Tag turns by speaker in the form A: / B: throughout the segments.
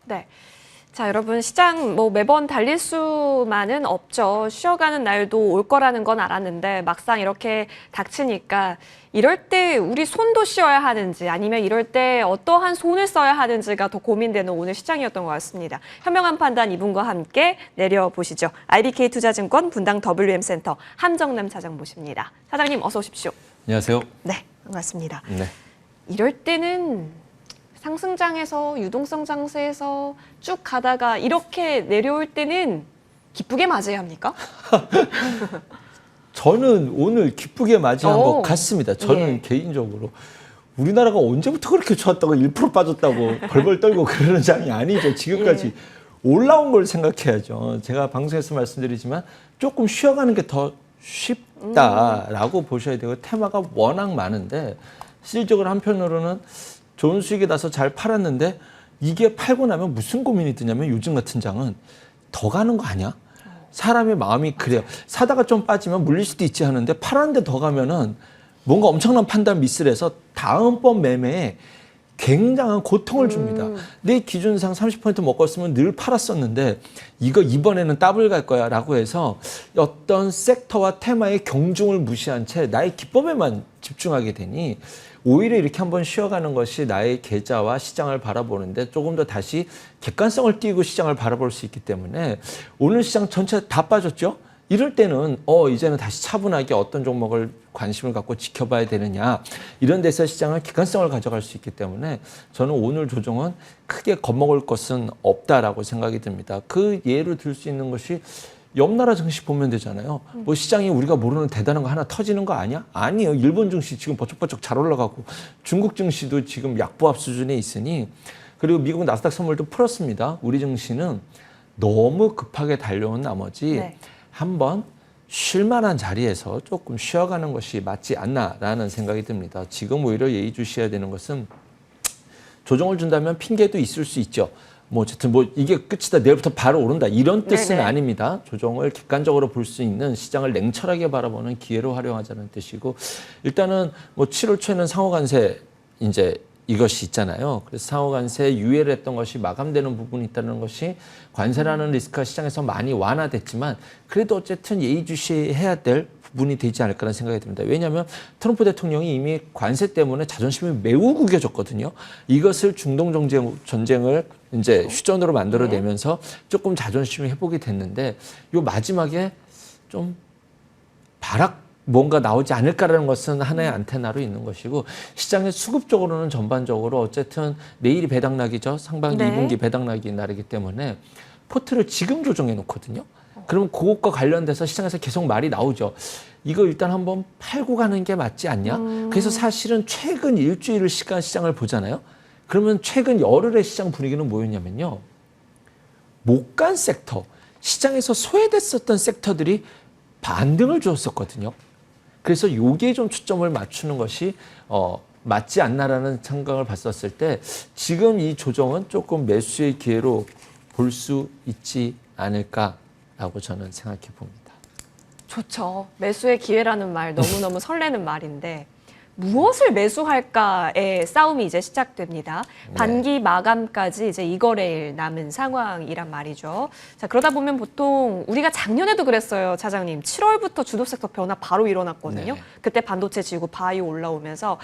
A: 네. 자, 여러분, 시장 뭐 매번 달릴 수만은 없죠. 쉬어가는 날도 올 거라는 건 알았는데 막상 이렇게 닥치니까 이럴 때 우리 손도 쉬어야 하는지 아니면 이럴 때 어떠한 손을 써야 하는지가 더 고민되는 오늘 시장이었던 것 같습니다. 현명한 판단 이분과 함께 내려보시죠. IBK투자증권 분당 WM센터 함정남 차장 모십니다. 사장님 어서 오십시오.
B: 안녕하세요.
A: 네, 반갑습니다.
B: 네.
A: 이럴 때는 상승장에서 유동성 장세에서 쭉 가다가 이렇게 내려올 때는 기쁘게 맞이해야 합니까?
B: 저는 오늘 기쁘게 맞이한 것
A: 오,
B: 같습니다. 저는
A: 예.
B: 개인적으로 우리나라가 언제부터 그렇게 좋았다고 1% 빠졌다고 벌벌 떨고 그러는 장이 아니죠. 지금까지 올라온 걸 생각해야죠. 제가 방송에서 말씀드리지만 조금 쉬어가는 게 더 쉽다라고 보셔야 되고 테마가 워낙 많은데 실질적으로 한편으로는 좋은 수익이 나서 잘 팔았는데 이게 팔고 나면 무슨 고민이 드냐면 요즘 같은 장은 더 가는 거 아니야? 사람의 마음이 그래요. 사다가 좀 빠지면 물릴 수도 있지 하는데 팔았는데 더 가면은 뭔가 엄청난 판단 미스를 해서 다음번 매매에 굉장한 고통을 줍니다. 내 기준상 30% 먹었으면 늘 팔았었는데 이거 이번에는 더블 갈 거야 라고 해서 어떤 섹터와 테마의 경중을 무시한 채 나의 기법에만 집중하게 되니 오히려 이렇게 한번 쉬어가는 것이 나의 계좌와 시장을 바라보는데 조금 더 다시 객관성을 띄고 시장을 바라볼 수 있기 때문에 오늘 시장 전체 다 빠졌죠? 이럴 때는 이제는 다시 차분하게 어떤 종목을 관심을 갖고 지켜봐야 되느냐 이런 데서 시장은 객관성을 가져갈 수 있기 때문에 저는 오늘 조정은 크게 겁먹을 것은 없다라고 생각이 듭니다. 그 예로 들 수 있는 것이 옆 나라 증시 보면 되잖아요. 뭐 시장이 우리가 모르는 대단한 거 하나 터지는 거 아니야? 아니에요. 일본 증시 지금 버쩍버쩍 잘 올라가고 중국 증시도 지금 약보합 수준에 있으니 그리고 미국 나스닥 선물도 풀었습니다. 우리 증시는 너무 급하게 달려온 나머지 한번 쉴만한 자리에서 조금 쉬어가는 것이 맞지 않나라는 생각이 듭니다. 지금 오히려 예의주시해야 되는 것은 조정을 준다면 핑계도 있을 수 있죠. 뭐 어쨌든 뭐 이게 끝이다 내일부터 바로 오른다 이런 뜻은 아닙니다. 조정을 객관적으로 볼 수 있는 시장을 냉철하게 바라보는 기회로 활용하자는 뜻이고 일단은 뭐 7월 초에는 상호간세 이제 이것이 있잖아요. 그래서 상호간세 유예를 했던 것이 마감되는 부분이 있다는 것이 관세라는 리스크가 시장에서 많이 완화됐지만 그래도 어쨌든 예의주시해야 될 부분이 되지 않을까라는 생각이 듭니다. 왜냐하면 트럼프 대통령이 이미 관세 때문에 자존심이 매우 구겨졌거든요. 이것을 중동 전쟁을 이제 휴전으로 만들어내면서 조금 자존심이 회복이 됐는데 요 마지막에 좀 뭔가 나오지 않을까라는 것은 하나의 안테나로 있는 것이고 시장의 수급적으로는 전반적으로 어쨌든 내일이 배당락이죠. 상반기 2분기 배당락이 날이기 때문에 포트를 지금 조정해 놓거든요. 그러면 그것과 관련돼서 시장에서 계속 말이 나오죠. 이거 일단 한번 팔고 가는 게 맞지 않냐? 그래서 사실은 최근 일주일 시장을 보잖아요. 그러면 최근 열흘의 시장 분위기는 뭐였냐면요. 못 간 섹터, 시장에서 소외됐었던 섹터들이 반등을 주었었거든요. 그래서 여기에 좀 초점을 맞추는 것이 맞지 않나라는 생각을 봤었을 때 지금 이 조정은 조금 매수의 기회로 볼 수 있지 않을까라고 저는 생각해 봅니다.
A: 좋죠. 매수의 기회라는 말 너무너무 설레는 말인데 무엇을 매수할까의 싸움이 이제 시작됩니다. 반기 마감까지 이제 이거래일 남은 상황이란 말이죠. 자, 그러다 보면 보통 우리가 작년에도 그랬어요, 차장님. 7월부터 주도 섹터 변화 바로 일어났거든요. 그때 반도체 지고 바이오 올라오면서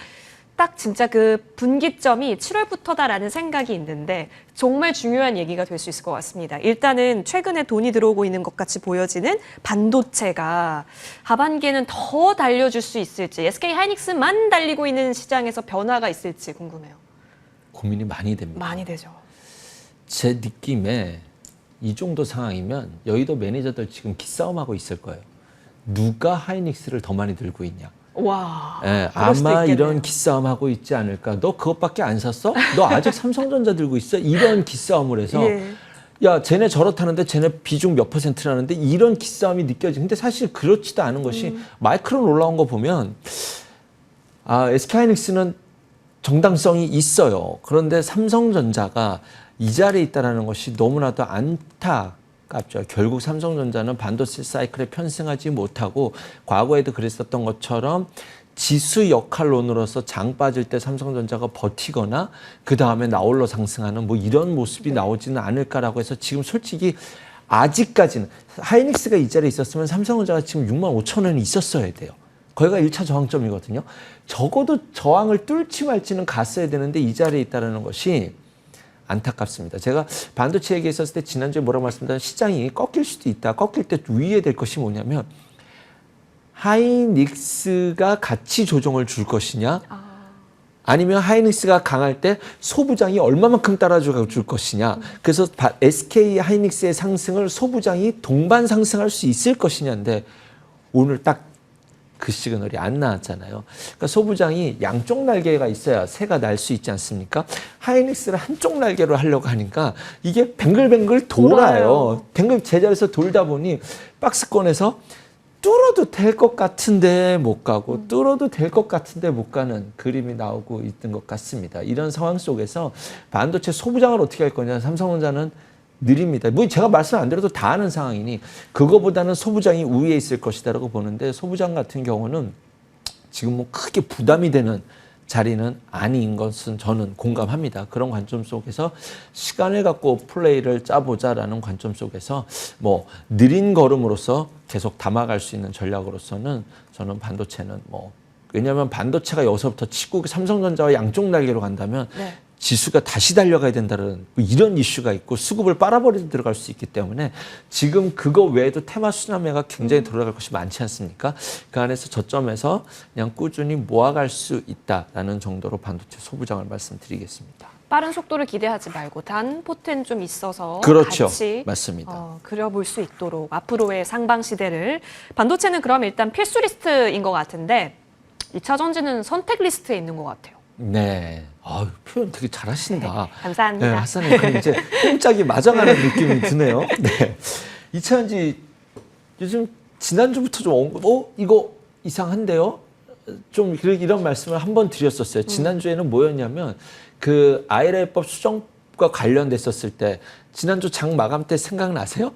A: 딱 진짜 그 분기점이 7월부터다라는 생각이 있는데 정말 중요한 얘기가 될 수 있을 것 같습니다. 일단은 최근에 돈이 들어오고 있는 것 같이 보여지는 반도체가 하반기에는 더 달려줄 수 있을지 SK 하이닉스만 달리고 있는 시장에서 변화가 있을지 궁금해요.
B: 고민이 많이 됩니다.
A: 많이 되죠.
B: 제 느낌에 이 정도 상황이면 여의도 매니저들 지금 기싸움하고 있을 거예요. 누가 하이닉스를 더 많이 들고 있냐.
A: 와,
B: 아마 이런 기싸움하고 있지 않을까. 너 그것밖에 안 샀어? 너 아직 삼성전자 들고 있어? 이런 기싸움을 해서 야, 쟤네 저렇다는데 쟤네 비중 몇 %라는데 이런 기싸움이 느껴지. 근데 사실 그렇지도 않은 것이 마이크론 올라온 거 보면 SK하이닉스는 정당성이 있어요. 그런데 삼성전자가 이 자리에 있다는 것이 너무나도 안타깝죠. 결국 삼성전자는 반도체 사이클에 편승하지 못하고 과거에도 그랬었던 것처럼 지수 역할론으로서 장 빠질 때 삼성전자가 버티거나 그 다음에 나홀로 상승하는 뭐 이런 모습이 나오지는 않을까라고 해서 지금 솔직히 아직까지는 하이닉스가 이 자리에 있었으면 삼성전자가 지금 65,000원이 있었어야 돼요. 거기가 1차 저항점이거든요. 적어도 저항을 뚫지 말지는 갔어야 되는데 이 자리에 있다는 것이 안타깝습니다. 제가 반도체 얘기했었을 때 지난주에 뭐라고 말씀드렸냐면 시장이 꺾일 수도 있다. 꺾일 때 유의해야 될 것이 뭐냐면 하이닉스가 같이 조정을 줄 것이냐 아니면 하이닉스가 강할 때 소부장이 얼마만큼 따라줄 것이냐. 그래서 SK 하이닉스의 상승을 소부장이 동반 상승할 수 있을 것이냐인데 오늘 딱 그 시그널이 안 나왔잖아요. 그러니까 소부장이 양쪽 날개가 있어야 새가 날 수 있지 않습니까? 하이닉스를 한쪽 날개로 하려고 하니까 이게 뱅글뱅글 돌아요. 뱅글 제자리에서 돌다 보니 박스권에서 뚫어도 될 것 같은데 못 가고 뚫어도 될 것 같은데 못 가는 그림이 나오고 있던 것 같습니다. 이런 상황 속에서 반도체 소부장을 어떻게 할 거냐. 삼성전자는 느립니다. 뭐 제가 말씀 안 드려도 다 아는 상황이니 그거보다는 소부장이 우위에 있을 것이다라고 보는데 소부장 같은 경우는 지금 뭐 크게 부담이 되는 자리는 아닌 것은 저는 공감합니다. 그런 관점 속에서 시간을 갖고 플레이를 짜보자라는 관점 속에서 뭐 느린 걸음으로서 계속 담아갈 수 있는 전략으로서는 저는 반도체는 뭐 왜냐하면 반도체가 여기서부터 치고 삼성전자와 양쪽 날개로 간다면 네. 지수가 다시 달려가야 된다는 이런 이슈가 있고 수급을 빨아버리고 들어갈 수 있기 때문에 지금 그거 외에도 테마 순환매가 굉장히 돌아갈 것이 많지 않습니까? 그 안에서 저점에서 그냥 꾸준히 모아갈 수 있다라는 정도로 반도체 소부장을 말씀드리겠습니다.
A: 빠른 속도를 기대하지 말고 단포텐 좀 있어서
B: 그렇죠.
A: 같이
B: 맞습니다.
A: 그려볼 수 있도록 앞으로의 상방 시대를 반도체는 그럼 일단 필수 리스트인 것 같은데 2차 전지는 선택 리스트에 있는 것 같아요.
B: 네. 표현 되게 잘하신다.
A: 네, 감사합니다.
B: 네, 하사님, 그럼 이제 꼼짝이 맞아가는 느낌이 드네요. 네. 2차 전지 요즘 지난주부터 좀 이거 이상한데요? 좀 이런 말씀을 한번 드렸었어요. 지난주에는 뭐였냐면 그 IRA법 수정과 관련됐었을 때 지난주 장 마감 때 생각나세요?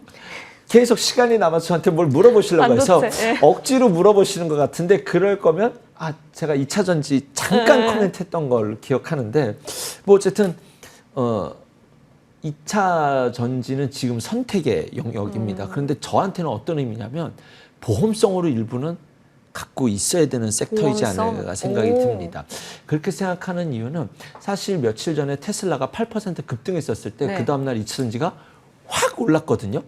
B: 계속 시간이 남아서 저한테 뭘 물어보시려고 해서 억지로 물어보시는 것 같은데 그럴 거면 제가 2차 전지 잠깐 코멘트했던 걸 기억하는데 뭐 어쨌든 2차 전지는 지금 선택의 영역입니다. 그런데 저한테는 어떤 의미냐면 보험성으로 일부는 갖고 있어야 되는 섹터이지 않을까 생각이 듭니다. 그렇게 생각하는 이유는 사실 며칠 전에 테슬라가 8% 급등했었을 때 그 다음날 2차 전지가 확 올랐거든요.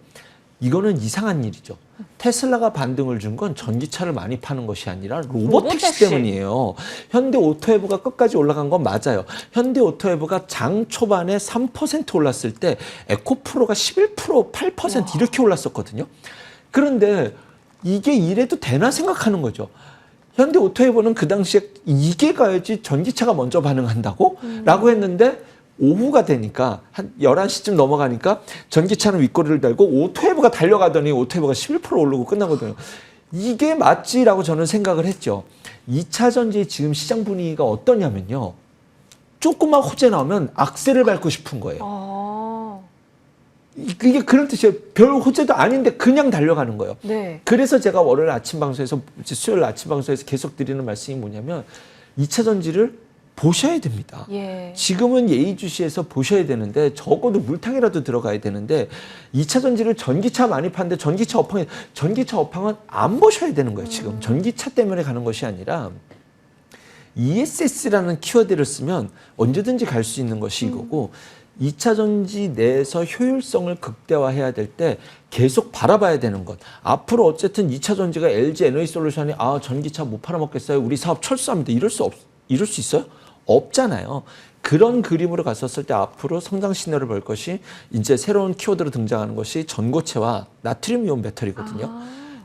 B: 이거는 이상한 일이죠. 테슬라가 반등을 준 건 전기차를 많이 파는 것이 아니라 로보택시 때문이에요. 현대오토웨브가 끝까지 올라간 건 맞아요. 현대오토웨브가 장 초반에 3% 올랐을 때 에코프로가 11%, 8% 이렇게 올랐었거든요. 그런데 이게 이래도 되나 생각하는 거죠. 현대오토웨브는 그 당시에 이게 가야지 전기차가 먼저 반응한다고? 라고 했는데 오후가 되니까 한 11시쯤 넘어가니까 전기차는 윗꼬리를 달고 오토웨브가 달려가더니 오토웨브가 11% 오르고 끝나거든요. 이게 맞지라고 저는 생각을 했죠. 2차 전지 지금 시장 분위기가 어떠냐면요. 조금만 호재 나오면 악셀을 밟고 싶은 거예요. 이게 그런 뜻이에요. 별 호재도 아닌데 그냥 달려가는 거예요. 네. 그래서 제가 월요일 아침 방송에서 수요일 아침 방송에서 계속 드리는 말씀이 뭐냐면 2차 전지를 보셔야 됩니다. 예. 지금은 예의주시해서 보셔야 되는데 적어도 물탕이라도 들어가야 되는데 2차 전지를 전기차 많이 파는데 전기차 업황은 안 보셔야 되는 거예요. 지금 전기차 때문에 가는 것이 아니라 ESS라는 키워드를 쓰면 언제든지 갈 수 있는 것이 이거고 2차 전지 내에서 효율성을 극대화해야 될 때 계속 바라봐야 되는 것. 앞으로 어쨌든 2차 전지가 LG 에너지솔루션이 전기차 못 팔아먹겠어요. 우리 사업 철수합니다. 이럴 수 있어요? 없잖아요. 그런 그림으로 갔었을 때 앞으로 성장 시너를 볼 것이 이제 새로운 키워드로 등장하는 것이 전고체와 나트륨 이온 배터리거든요.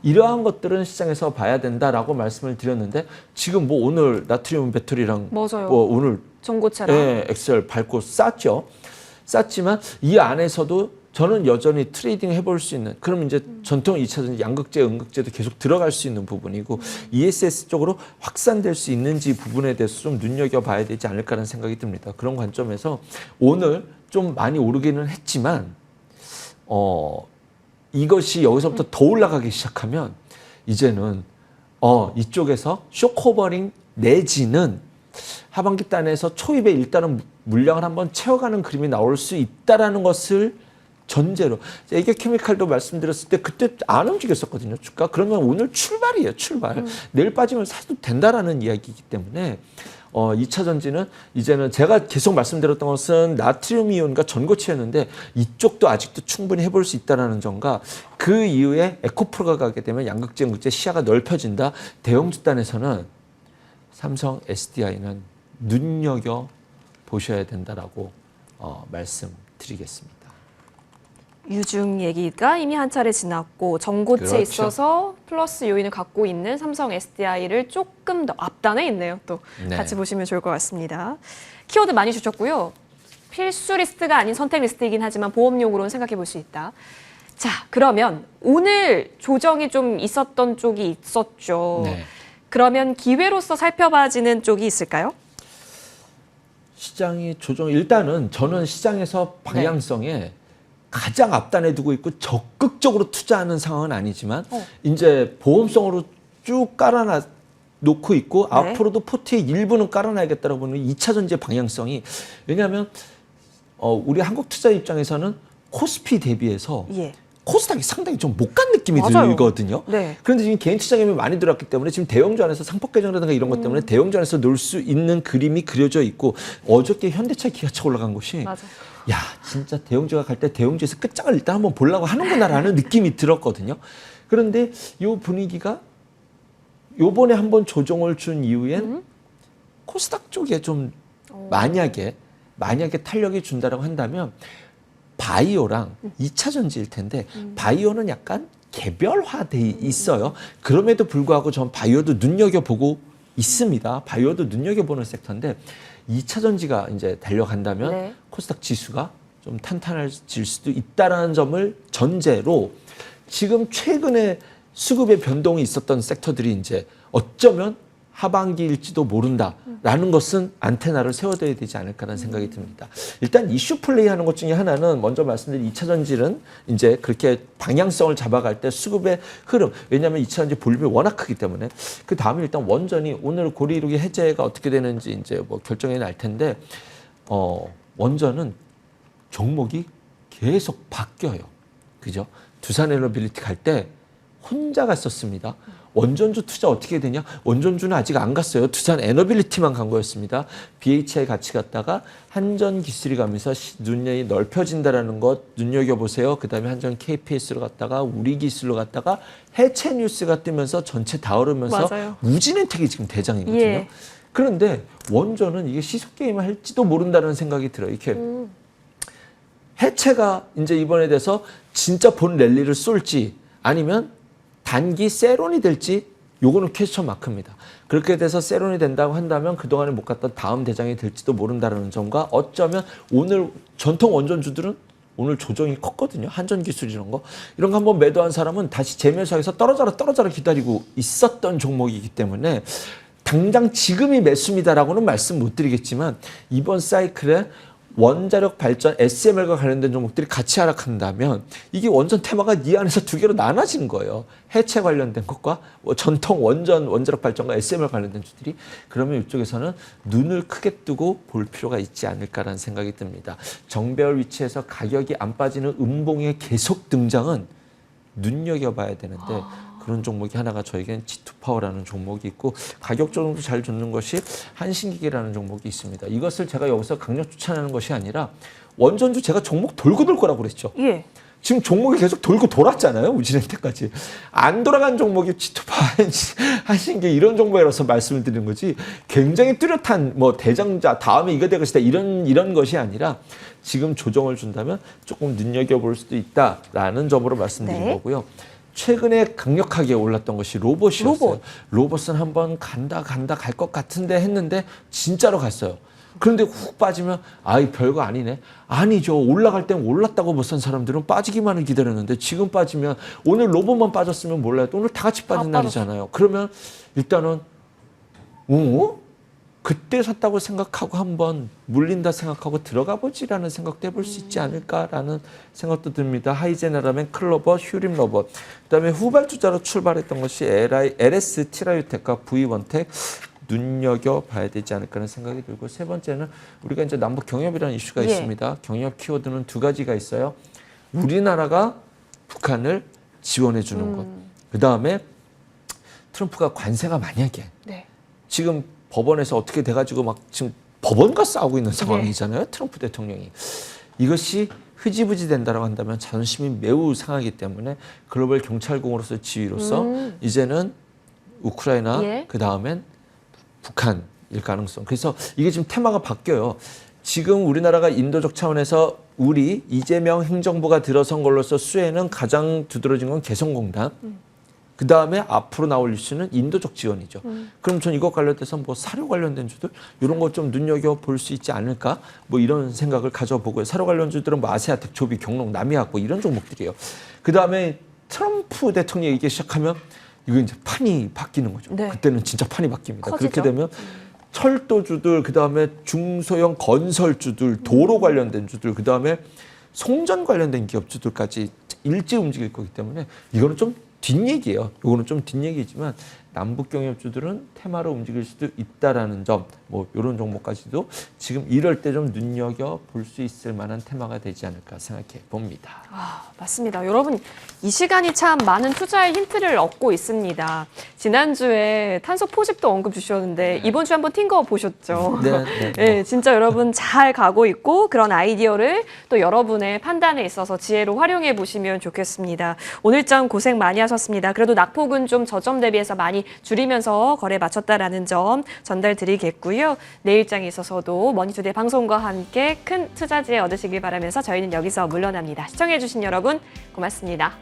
B: 이러한 것들은 시장에서 봐야 된다라고 말씀을 드렸는데 지금 뭐 오늘 나트륨 배터리랑
A: 맞아요.
B: 뭐 오늘
A: 전고체랑
B: 엑셀 밟고 쌌지만 이 안에서도 저는 여전히 트레이딩 해볼 수 있는 그럼 이제 전통 2차 전지 양극재, 음극재도 계속 들어갈 수 있는 부분이고 ESS 쪽으로 확산될 수 있는지 부분에 대해서 좀 눈여겨봐야 되지 않을까라는 생각이 듭니다. 그런 관점에서 오늘 좀 많이 오르기는 했지만 이것이 여기서부터 더 올라가기 시작하면 이제는 이쪽에서 쇼커버링 내지는 하반기 단에서 초입에 일단은 물량을 한번 채워가는 그림이 나올 수 있다라는 것을 전제로. 이게 케미칼도 말씀드렸을 때 그때 안 움직였었거든요, 주가. 그러면 오늘 출발이에요, 출발. 내일 빠지면 사도 된다라는 이야기이기 때문에 2차 전지는 이제는 제가 계속 말씀드렸던 것은 나트륨 이온과 전고체였는데 이쪽도 아직도 충분히 해볼 수 있다는 점과 그 이후에 에코프로가 가게 되면 양극재, 음극재 시야가 넓혀진다. 대형주 단에서는 삼성 SDI는 눈여겨 보셔야 된다라고 말씀드리겠습니다.
A: 유중 얘기가 이미 한 차례 지났고 전고체에
B: 그렇죠.
A: 있어서 플러스 요인을 갖고 있는 삼성 SDI를 조금 더 앞단에 있네요. 또
B: 네.
A: 같이 보시면 좋을 것 같습니다. 키워드 많이 주셨고요. 필수 리스트가 아닌 선택 리스트이긴 하지만 보험용으로는 생각해 볼 수 있다. 자, 그러면 오늘 조정이 좀 있었던 쪽이 있었죠.
B: 네.
A: 그러면 기회로서 살펴봐지는 쪽이 있을까요?
B: 시장이 조정, 일단은 저는 시장에서 방향성에 가장 앞단에 두고 있고 적극적으로 투자하는 상황은 아니지만 이제 보험성으로 쭉 깔아놔 놓고 있고
A: 네.
B: 앞으로도 포트의 일부는 깔아놔야겠다라고 보는 2차 전지의 방향성이, 왜냐하면 우리 한국 투자 입장에서는 코스피 대비해서
A: 예.
B: 코스닥이 상당히 좀 못 간 느낌이
A: 맞아요.
B: 들거든요.
A: 네.
B: 그런데 지금 개인 투자금이 많이 들어왔기 때문에 지금 대형주 안에서 상법 개정이라든가 이런 것 때문에 대형주 안에서 놀 수 있는 그림이 그려져 있고, 어저께 현대차 기아차 올라간 곳이
A: 맞아.
B: 야, 진짜 대형주가 갈 때 대형주에서 끝장을 일단 한번 보려고 하는구나라는 느낌이 들었거든요. 그런데 이 분위기가 요번에 한번 조정을 준 이후엔 코스닥 쪽에 좀 만약에 탄력이 준다라고 한다면 바이오랑 2차 전지일 텐데 바이오는 약간 개별화돼 있어요. 그럼에도 불구하고 전 바이오도 눈여겨보고 있습니다. 바이오도 눈여겨보는 섹터인데 2차 전지가 이제 달려간다면
A: 네.
B: 코스닥 지수가 좀 탄탄해질 수도 있다라는 점을 전제로 지금 최근에 수급의 변동이 있었던 섹터들이 이제 어쩌면 하반기일지도 모른다라는 것은 안테나를 세워둬야 되지 않을까라는 생각이 듭니다. 일단 이슈 플레이하는 것 중에 하나는 먼저 말씀드린 2차 전지는 이제 그렇게 방향성을 잡아갈 때 수급의 흐름, 왜냐하면 2차 전지 볼륨이 워낙 크기 때문에 그 다음에 일단 원전이 오늘 고리이루기 해제가 어떻게 되는지 이제 뭐 결정이 날 텐데 원전은 종목이 계속 바뀌어요. 그죠? 두산에너빌리티 갈 때 혼자 갔었습니다. 원전주 투자 어떻게 되냐? 원전주는 아직 안 갔어요. 두산 에너빌리티만 간 거였습니다. BHI 같이 갔다가 한전 기술이 가면서 눈이 넓혀진다라는 것 눈여겨보세요. 그 다음에 한전 KPS로 갔다가 우리 기술로 갔다가 해체 뉴스가 뜨면서 전체 다 오르면서
A: 맞아요.
B: 우진엔텍이 지금 대장이거든요.
A: 예.
B: 그런데 원전은 이게 시속게임을 할지도 모른다는 생각이 들어요. 이렇게 해체가 이제 이번에 돼서 진짜 본 랠리를 쏠지 아니면 단기 세론이 될지 요거는 퀘스천 마크입니다. 그렇게 돼서 세론이 된다고 한다면 그동안에 못 갔던 다음 대장이 될지도 모른다는 점과 어쩌면 오늘 전통 원전주들은 오늘 조정이 컸거든요. 한전기술 이런 거 한번 매도한 사람은 다시 재매수해서 떨어져라 기다리고 있었던 종목이기 때문에 당장 지금이 매수입니다라고는 말씀 못 드리겠지만 이번 사이클에 원자력 발전 SMR과 관련된 종목들이 같이 하락한다면 이게 원전 테마가 이 안에서 두 개로 나눠진 거예요. 해체 관련된 것과 전통 원자력 발전과 SMR 관련된 주들이. 그러면 이쪽에서는 눈을 크게 뜨고 볼 필요가 있지 않을까라는 생각이 듭니다. 정배열 위치에서 가격이 안 빠지는 음봉의 계속 등장은 눈여겨봐야 되는데 그런 종목이 하나가 저에겐 G2파워라는 종목이 있고 가격 조정도 잘 줬는 것이 한신기계라는 종목이 있습니다. 이것을 제가 여기서 강력 추천하는 것이 아니라 원전주 제가 종목 돌고 돌 거라고 그랬죠.
A: 예.
B: 지금 종목이 계속 돌고 돌았잖아요. 우진엔텍까지. 안 돌아간 종목이 G2파워, 한신기계 이런 종목이라서 말씀을 드리는 거지 굉장히 뚜렷한 뭐 대장자 다음에 이거 될 것이다 이런 것이 아니라 지금 조정을 준다면 조금 눈여겨볼 수도 있다라는 점으로 말씀드린
A: 네.
B: 거고요. 최근에 강력하게 올랐던 것이 로봇이었어요.
A: 로봇.
B: 은 한번 간다 갈 것 같은데 했는데 진짜로 갔어요. 그런데 훅 빠지면 아이 별거 아니네. 아니죠. 올라갈 땐 올랐다고 못 산 사람들은 빠지기만을 기다렸는데 지금 빠지면 오늘 로봇만 빠졌으면 몰라요. 오늘 다 같이 빠진 날이잖아요. 그러면 일단은 그때 샀다고 생각하고 한번 물린다 생각하고 들어가 보지라는 생각도 해볼 수 있지 않을까라는 생각도 듭니다. 하이제네라멘, 클로버, 휴림 러버. 그다음에 후발주자로 출발했던 것이 LS 티라유텍과 V원텍 눈여겨봐야 되지 않을까라는 생각이 들고, 세 번째는 우리가 이제 남북 경협이라는 이슈가
A: 예.
B: 있습니다. 경협 키워드는 두 가지가 있어요. 우리나라가 북한을 지원해 주는 것. 그다음에 트럼프가 관세가 만약에
A: 네.
B: 지금 법원에서 어떻게 돼가지고 막 지금 법원과 싸우고 있는 상황이잖아요. 트럼프 대통령이. 이것이 흐지부지 된다고 한다면 자존심이 매우 상하기 때문에 글로벌 경찰국으로서 지위로서 이제는 우크라이나
A: 예.
B: 그 다음엔 북한일 가능성. 그래서 이게 지금 테마가 바뀌어요. 지금 우리나라가 인도적 차원에서 우리 이재명 행정부가 들어선 걸로서 수혜는 가장 두드러진 건 개성공단. 그 다음에 앞으로 나올 이슈는 인도적 지원이죠. 그럼 전 이것 관련돼서 뭐 사료 관련된 주들 이런 거 좀 눈여겨 볼 수 있지 않을까? 뭐 이런 생각을 가져보고요. 사료 관련주들은 뭐 아세아텍, 조비, 경록, 남이학 뭐 이런 종목들이에요. 그 다음에 트럼프 대통령이 얘기 시작하면 이거 이제 판이 바뀌는 거죠.
A: 네.
B: 그때는 진짜 판이 바뀝니다.
A: 커지죠.
B: 그렇게 되면 철도주들, 그 다음에 중소형 건설주들, 도로 관련된 주들, 그 다음에 송전 관련된 기업주들까지 일제 움직일 거기 때문에 이거는 좀 뒷얘기예요. 이거는 좀 뒷얘기지만 남북 경협주들은 테마로 움직일 수도 있다라는 점, 뭐 이런 종목까지도 지금 이럴 때 좀 눈여겨 볼 수 있을 만한 테마가 되지 않을까 생각해 봅니다.
A: 아, 맞습니다. 여러분, 이 시간이 참 많은 투자의 힌트를 얻고 있습니다. 지난주에 탄소 포집도 언급 주셨는데 이번 주에 한번 튄 거 보셨죠?
B: 네.
A: 네, 진짜 여러분 잘 가고 있고 그런 아이디어를 또 여러분의 판단에 있어서 지혜로 활용해 보시면 좋겠습니다. 오늘장 고생 많이 하셨습니다. 그래도 낙폭은 좀 저점 대비해서 많이 줄이면서 거래 마쳤다라는 점 전달드리겠고요. 내일장에 있어서도 머니투데이 방송과 함께 큰 투자 지혜 얻으시길 바라면서 저희는 여기서 물러납니다. 시청해 주신 여러분 고맙습니다.